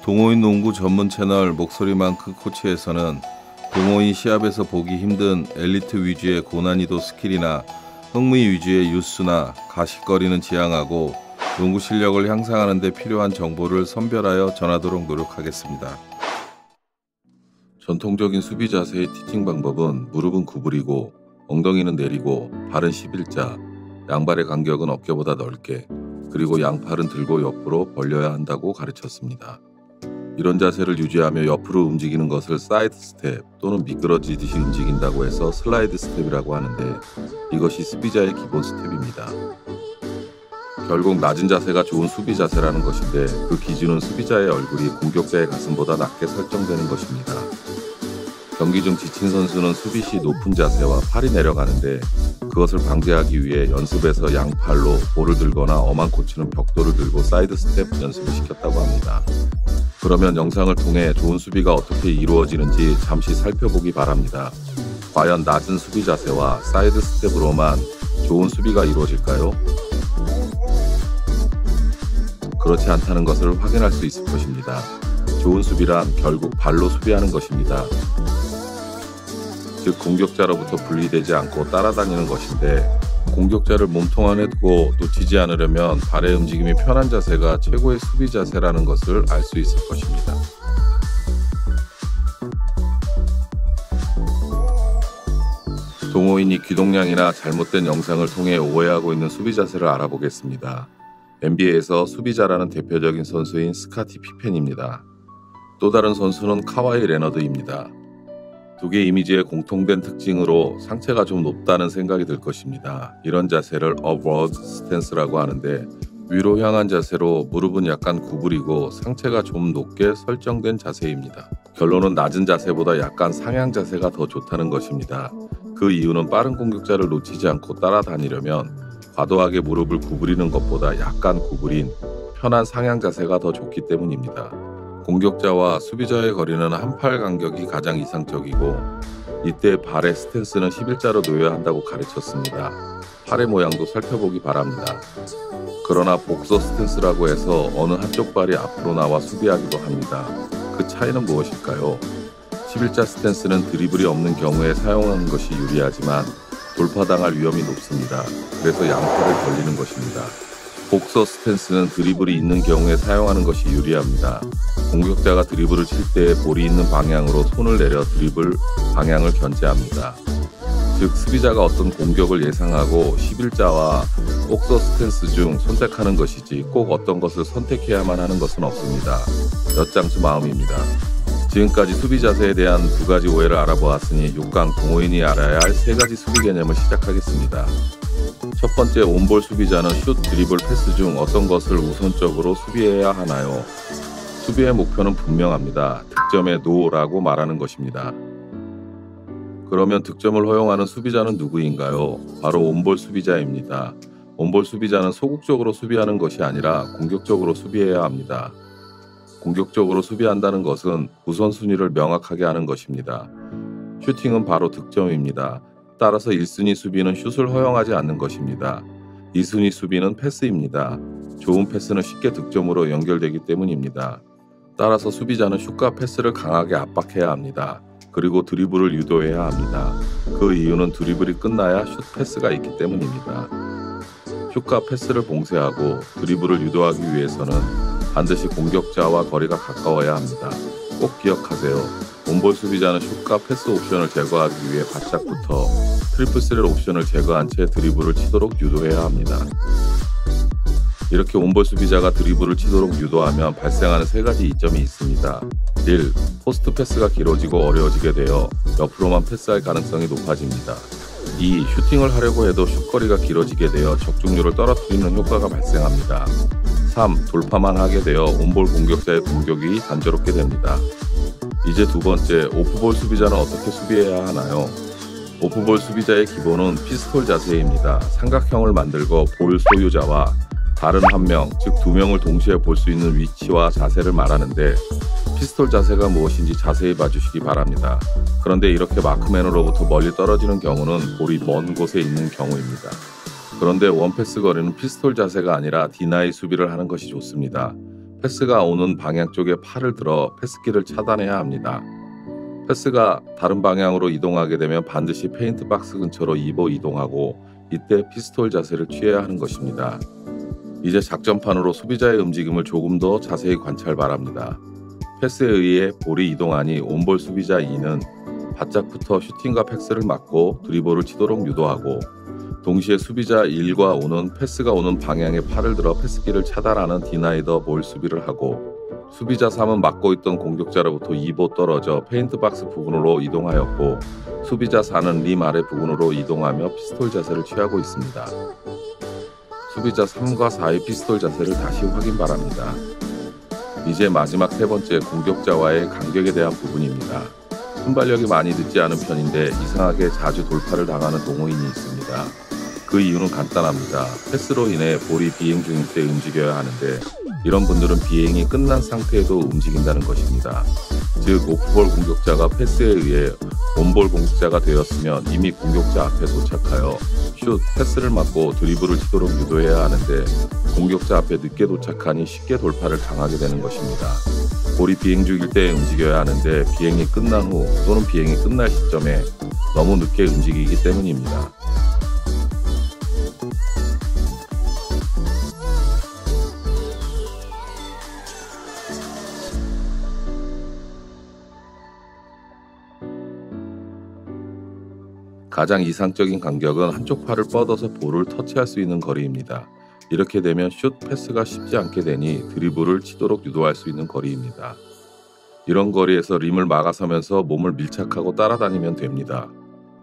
동호인 농구 전문 채널 목소리만큼 코치에서는 동호인 시합에서 보기 힘든 엘리트 위주의 고난이도 스킬이나 흥미 위주의 유수나 가십거리는 지향하고 농구 실력을 향상하는 데 필요한 정보를 선별하여 전하도록 노력하겠습니다. 전통적인 수비 자세의 티칭 방법은 무릎은 구부리고 엉덩이는 내리고 발은 11자, 양발의 간격은 어깨보다 넓게, 그리고 양팔은 들고 옆으로 벌려야 한다고 가르쳤습니다. 이런 자세를 유지하며 옆으로 움직이는 것을 사이드 스텝 또는 미끄러지듯이 움직인다고 해서 슬라이드 스텝이라고 하는데, 이것이 수비자의 기본 스텝입니다. 결국 낮은 자세가 좋은 수비 자세라는 것인데, 그 기준은 수비자의 얼굴이 공격자의 가슴보다 낮게 설정되는 것입니다. 경기 중 지친 선수는 수비 시 높은 자세와 팔이 내려가는데, 그것을 방지하기 위해 연습에서 양팔로 볼을 들거나 엄한 코치는 벽돌을 들고 사이드 스텝 연습을 시켰다고 합니다. 그러면 영상을 통해 좋은 수비가 어떻게 이루어지는지 잠시 살펴보기 바랍니다. 과연 낮은 수비 자세와 사이드 스텝으로만 좋은 수비가 이루어질까요? 그렇지 않다는 것을 확인할 수 있을 것입니다. 좋은 수비란 결국 발로 수비하는 것입니다. 즉 공격자로부터 분리되지 않고 따라다니는 것인데, 공격자를 몸통 안에 두고 놓치지 않으려면 발의 움직임이 편한 자세가 최고의 수비 자세라는 것을 알 수 있을 것입니다. 동호인이 귀동냥이나 잘못된 영상을 통해 오해하고 있는 수비 자세를 알아보겠습니다. NBA에서 수비 잘하는 대표적인 선수인 스카티 피펜입니다. 또 다른 선수는 카와이 레너드입니다. 두 개의 이미지의 공통된 특징으로 상체가 좀 높다는 생각이 들 것입니다. 이런 자세를 upward stance라고 하는데, 위로 향한 자세로 무릎은 약간 구부리고 상체가 좀 높게 설정된 자세입니다. 결론은 낮은 자세보다 약간 상향 자세가 더 좋다는 것입니다. 그 이유는 빠른 공격자를 놓치지 않고 따라다니려면 과도하게 무릎을 구부리는 것보다 약간 구부린 편한 상향 자세가 더 좋기 때문입니다. 공격자와 수비자의 거리는 한 팔 간격이 가장 이상적이고, 이때 발의 스탠스는 11자로 놓여야 한다고 가르쳤습니다. 팔의 모양도 살펴보기 바랍니다. 그러나 복서 스탠스라고 해서 어느 한쪽 발이 앞으로 나와 수비하기도 합니다. 그 차이는 무엇일까요? 11자 스탠스는 드리블이 없는 경우에 사용하는 것이 유리하지만 돌파당할 위험이 높습니다. 그래서 양팔을 벌리는 것입니다. 복서 스탠스는 드리블이 있는 경우에 사용하는 것이 유리합니다. 공격자가 드리블을 칠 때 볼이 있는 방향으로 손을 내려 드리블 방향을 견제합니다. 즉 수비자가 어떤 공격을 예상하고 11자와 복서 스탠스 중 선택하는 것이지 꼭 어떤 것을 선택해야만 하는 것은 없습니다. 엿장수 마음입니다. 지금까지 수비 자세에 대한 두 가지 오해를 알아보았으니 6강 동호인이 알아야 할 세 가지 수비 개념을 시작하겠습니다. 첫 번째, 온볼 수비자는 슛, 드리블, 패스 중 어떤 것을 우선적으로 수비해야 하나요? 수비의 목표는 분명합니다. 득점의 노라고 말하는 것입니다. 그러면 득점을 허용하는 수비자는 누구인가요? 바로 온볼 수비자입니다. 온볼 수비자는 소극적으로 수비하는 것이 아니라 공격적으로 수비해야 합니다. 공격적으로 수비한다는 것은 우선순위를 명확하게 하는 것입니다. 슈팅은 바로 득점입니다. 따라서 1순위 수비는 슛을 허용하지 않는 것입니다. 2순위 수비는 패스입니다. 좋은 패스는 쉽게 득점으로 연결되기 때문입니다. 따라서 수비자는 슛과 패스를 강하게 압박해야 합니다. 그리고 드리블을 유도해야 합니다. 그 이유는 드리블이 끝나야 슛 패스가 있기 때문입니다. 슛과 패스를 봉쇄하고 드리블을 유도하기 위해서는 반드시 공격자와 거리가 가까워야 합니다. 꼭 기억하세요. 온볼 수비자는 슛과 패스 옵션을 제거하기 위해 바짝부터 트리플 스렛 옵션을 제거한 채 드리블을 치도록 유도해야 합니다. 이렇게 온볼 수비자가 드리블을 치도록 유도하면 발생하는 세 가지 이점이 있습니다. 1. 포스트 패스가 길어지고 어려워지게 되어 옆으로만 패스할 가능성이 높아집니다. 2. 슈팅을 하려고 해도 슛거리가 길어지게 되어 적중률을 떨어뜨리는 효과가 발생합니다. 3. 돌파만 하게 되어 온볼 공격자의 공격이 단조롭게 됩니다. 이제 두 번째, 오프볼 수비자는 어떻게 수비해야 하나요? 오프볼 수비자의 기본은 피스톨 자세입니다. 삼각형을 만들고 볼 소유자와 다른 한 명, 즉 두 명을 동시에 볼 수 있는 위치와 자세를 말하는데, 피스톨 자세가 무엇인지 자세히 봐주시기 바랍니다. 그런데 이렇게 마크맨으로부터 멀리 떨어지는 경우는 볼이 먼 곳에 있는 경우입니다. 그런데 원패스 거리는 피스톨 자세가 아니라 디나이 수비를 하는 것이 좋습니다. 패스가 오는 방향 쪽에 팔을 들어 패스키를 차단해야 합니다. 패스가 다른 방향으로 이동하게 되면 반드시 페인트 박스 근처로 이동하고 이때 피스톨 자세를 취해야 하는 것입니다. 이제 작전판으로 수비자의 움직임을 조금 더 자세히 관찰 바랍니다. 패스에 의해 볼이 이동하니 온볼 수비자 2는 바짝부터 슈팅과 패스를 막고 드리블을 치도록 유도하고, 동시에 수비자 1과 5는 패스가 오는 방향에 팔을 들어 패스키를 차단하는 디나이 더 볼 수비를 하고, 수비자 3은 막고 있던 공격자로부터 2보 떨어져 페인트 박스 부근으로 이동하였고, 수비자 4는 림 아래 부근으로 이동하며 피스톨 자세를 취하고 있습니다. 수비자 3과 4의 피스톨 자세를 다시 확인 바랍니다. 이제 마지막 세 번째, 공격자와의 간격에 대한 부분입니다. 순발력이 많이 늦지 않은 편인데 이상하게 자주 돌파를 당하는 동호인이 있습니다. 그 이유는 간단합니다. 패스로 인해 볼이 비행 중일 때 움직여야 하는데 이런 분들은 비행이 끝난 상태에도 움직인다는 것입니다. 즉, 오프볼 공격자가 패스에 의해 온볼 공격자가 되었으면 이미 공격자 앞에 도착하여 슛, 패스를 맞고 드리블을 치도록 유도해야 하는데 공격자 앞에 늦게 도착하니 쉽게 돌파를 당하게 되는 것입니다. 볼이 비행 중일 때 움직여야 하는데 비행이 끝난 후 또는 비행이 끝날 시점에 너무 늦게 움직이기 때문입니다. 가장 이상적인 간격은 한쪽 팔을 뻗어서 볼을 터치할 수 있는 거리입니다. 이렇게 되면 슛, 패스가 쉽지 않게 되니 드리블을 치도록 유도할 수 있는 거리입니다. 이런 거리에서 림을 막아서면서 몸을 밀착하고 따라다니면 됩니다.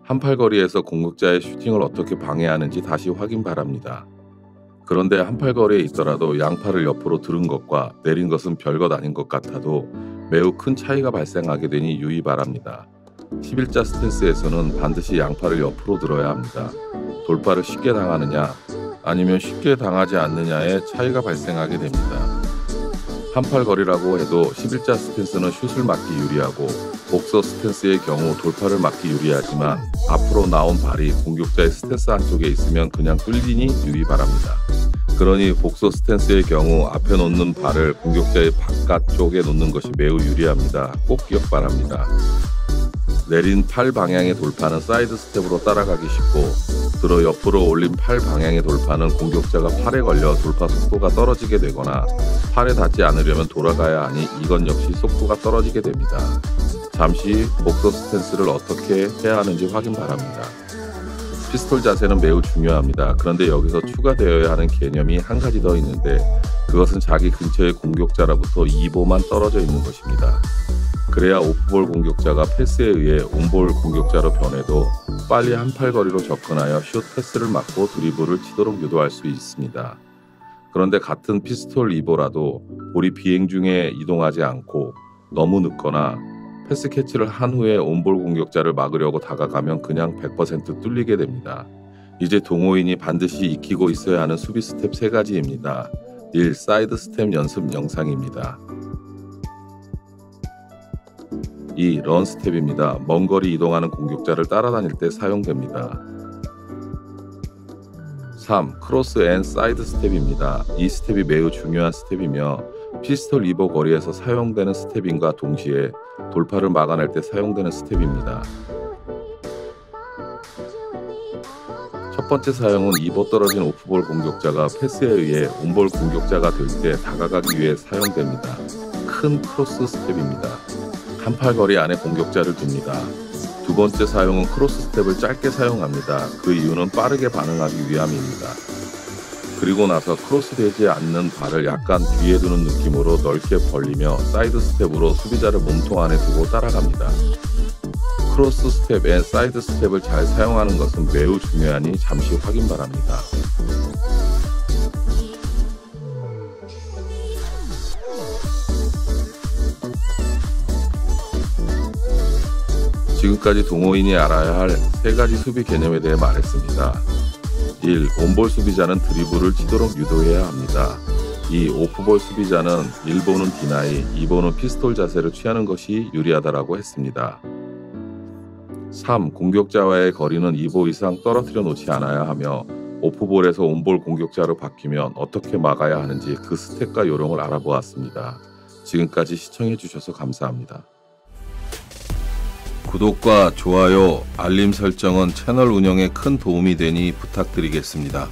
한팔 거리에서 공격자의 슈팅을 어떻게 방해하는지 다시 확인 바랍니다. 그런데 한팔 거리에 있더라도 양팔을 옆으로 들은 것과 내린 것은 별것 아닌 것 같아도 매우 큰 차이가 발생하게 되니 유의 바랍니다. 11자 스탠스에서는 반드시 양팔을 옆으로 들어야 합니다. 돌파를 쉽게 당하느냐 아니면 쉽게 당하지 않느냐에 차이가 발생하게 됩니다. 한팔 거리라고 해도 11자 스탠스는 슛을 막기 유리하고 복서 스탠스의 경우 돌파를 막기 유리하지만 앞으로 나온 발이 공격자의 스탠스 안쪽에 있으면 그냥 뚫리니 유의 바랍니다. 그러니 복서 스탠스의 경우 앞에 놓는 발을 공격자의 바깥쪽에 놓는 것이 매우 유리합니다. 꼭 기억 바랍니다. 내린 팔 방향의 돌파는 사이드 스텝으로 따라가기 쉽고 들어 옆으로 올린 팔 방향의 돌파는 공격자가 팔에 걸려 돌파 속도가 떨어지게 되거나 팔에 닿지 않으려면 돌아가야 하니 이건 역시 속도가 떨어지게 됩니다. 잠시 복서 스탠스를 어떻게 해야 하는지 확인 바랍니다. 피스톨 자세는 매우 중요합니다. 그런데 여기서 추가되어야 하는 개념이 한 가지 더 있는데 그것은 자기 근처의 공격자로부터 2보만 떨어져 있는 것입니다. 그래야 오프볼 공격자가 패스에 의해 온볼 공격자로 변해도 빨리 한팔 거리로 접근하여 슛, 패스를 막고 드리블을 치도록 유도할 수 있습니다. 그런데 같은 피스톨 2보라도 볼이 비행 중에 이동하지 않고 너무 늦거나 패스 캐치를 한 후에 온볼 공격자를 막으려고 다가가면 그냥 100% 뚫리게 됩니다. 이제 동호인이 반드시 익히고 있어야 하는 수비 스텝 3가지입니다. 1. 사이드 스텝 연습 영상입니다. 2. 런 스텝입니다. 먼 거리 이동하는 공격자를 따라다닐 때 사용됩니다. 3. 크로스 앤 사이드 스텝입니다. 이 스텝이 매우 중요한 스텝이며 피스톨 2보 거리에서 사용되는 스텝인과 동시에 돌파를 막아낼 때 사용되는 스텝입니다. 첫 번째 사용은 2보 떨어진 오프볼 공격자가 패스에 의해 온볼 공격자가 될 때 다가가기 위해 사용됩니다. 큰 크로스 스텝입니다. 한팔 거리 안에 공격자를 둡니다. 두 번째 사용은 크로스 스텝을 짧게 사용합니다. 그 이유는 빠르게 반응하기 위함입니다. 그리고 나서 크로스되지 않는 발을 약간 뒤에 두는 느낌으로 넓게 벌리며 사이드 스텝으로 수비자를 몸통 안에 두고 따라갑니다. 크로스 스텝 앤 사이드 스텝을 잘 사용하는 것은 매우 중요하니 잠시 확인 바랍니다. 지금까지 동호인이 알아야 할 3가지 수비 개념에 대해 말했습니다. 1. 온볼 수비자는 드리블을 치도록 유도해야 합니다. 2. 오프볼 수비자는 1보는 디나이, 2보는 피스톨 자세를 취하는 것이 유리하다라고 했습니다. 3. 공격자와의 거리는 2보 이상 떨어뜨려 놓지 않아야 하며 오프볼에서 온볼 공격자로 바뀌면 어떻게 막아야 하는지 그 스텝과 요령을 알아보았습니다. 지금까지 시청해주셔서 감사합니다. 구독과 좋아요, 알림 설정은 채널 운영에 큰 도움이 되니 부탁드리겠습니다.